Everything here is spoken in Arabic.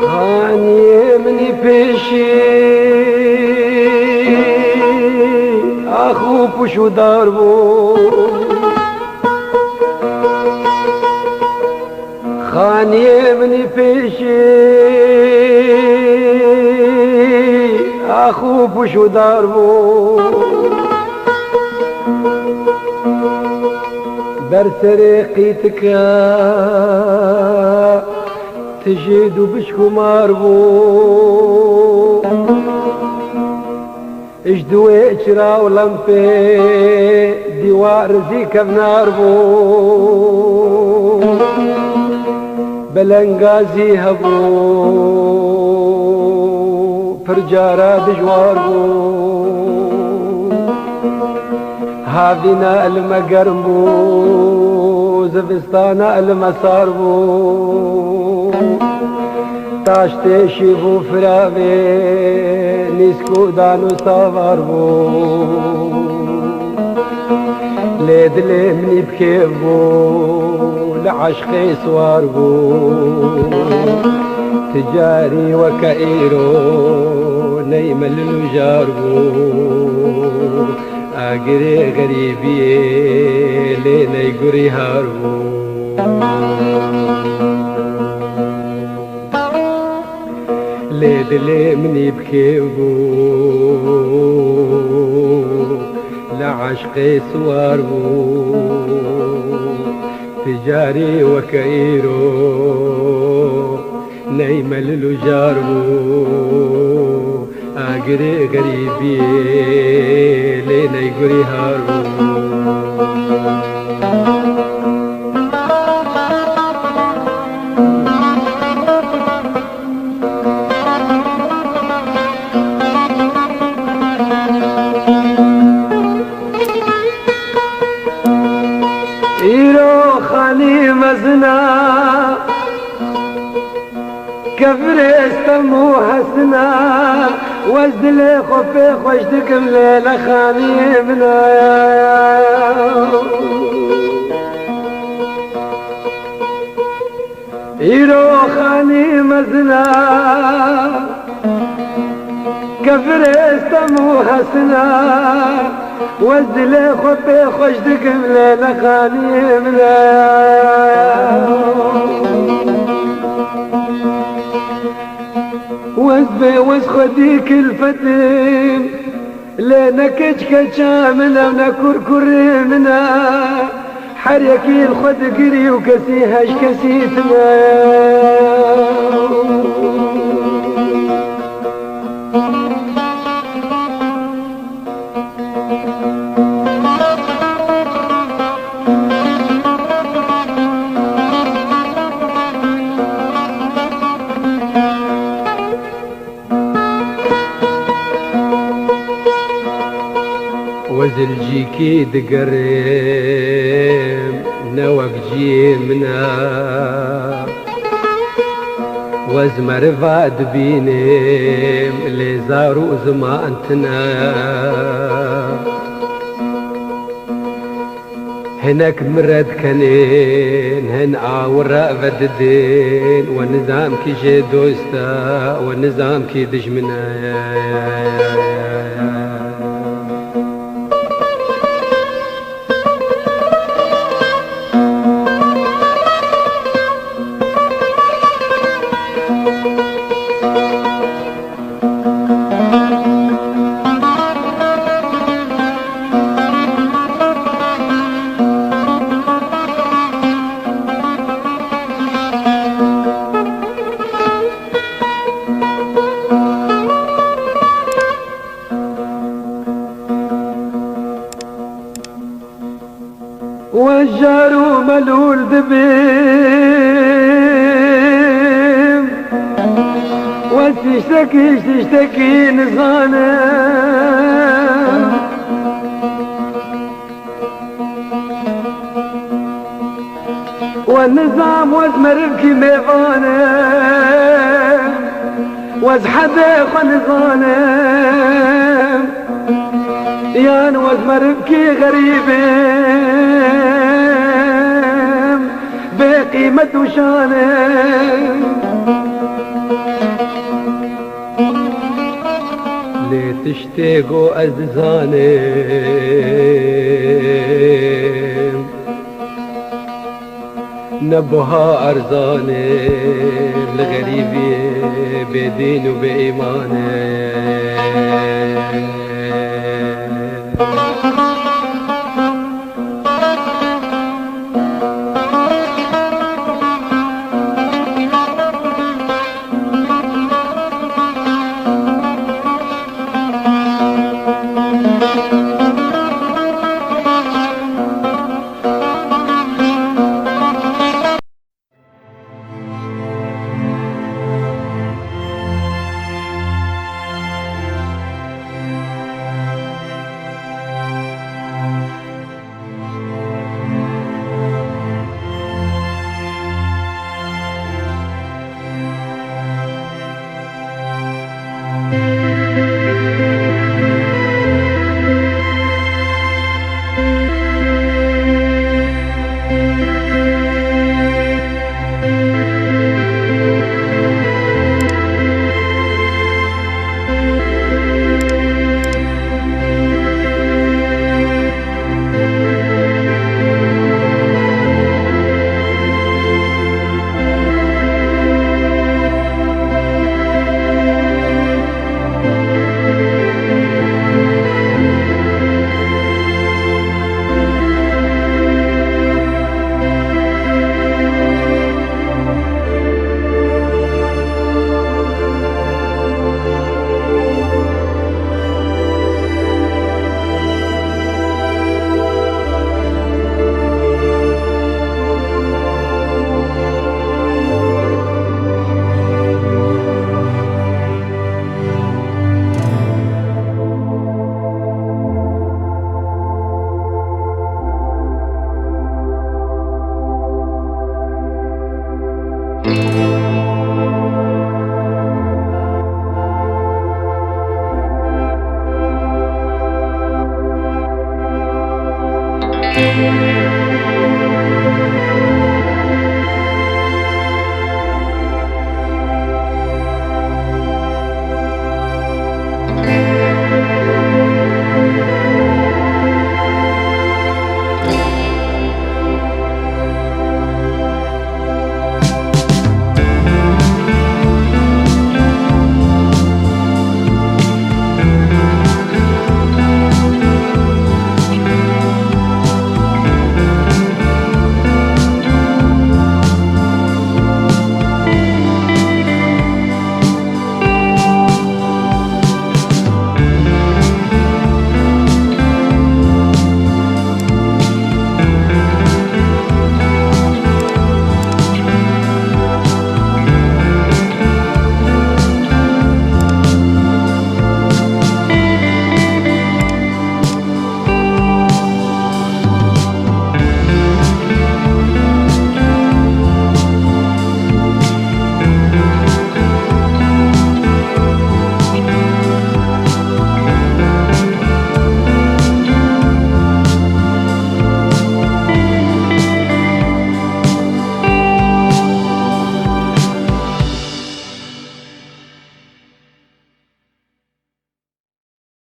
خاني مني بيشي اخوك وشو ضربو خاني مني بيشي اخوك وشو ضربو برسرقيتك تجد بشكو ماربو اجدو اجرا ولمبي ديوار زيك بناربو بلنغازي هبو فرجارا دجواربو هاذينا المقربو زبستانا المساربو تاشتي شيبو فرابي نسكو دانو سافاربو ليد لمني بكيبو لعشقي سواربو تجاري وكايرو نيم للجاربو اقري غريبي لينا يقري هاربو ليد لمني بكيبو لعشقي سواربو تجاري وكايرو نايم للجاربو اقري غريبي لينا يقري هاربو إيرو خاني مزنا كفرست مو حسنا وزدلي خفي خوشتكم ليلة خاني منا إيرو خاني مزنا كفرست مو حسنا وزدلي خفي خوشتكم ليلة خاني منا وزبي وزخديك الفتن لنا كجكجا منا ونكركر منا حريكي الخد قري وكسيهاش كسيتنا وزلجيكي دقريم نوك جيمنا وزمر فاد بينيم لزارو زمانتنا هناك مرد كنين هن عورا فددين والنظام كي جي دوستا والنظام كي دجمنا والجار ملول دبيم وتشتكي نصانم والنظام وزمر بكي ميفانم وازحد خن ظالم يا نوز مربكي غريبين بقيمة وشانم ليه تشتاقوا أززانم نبوها أرزانم لغريبي بدين وبإيمانم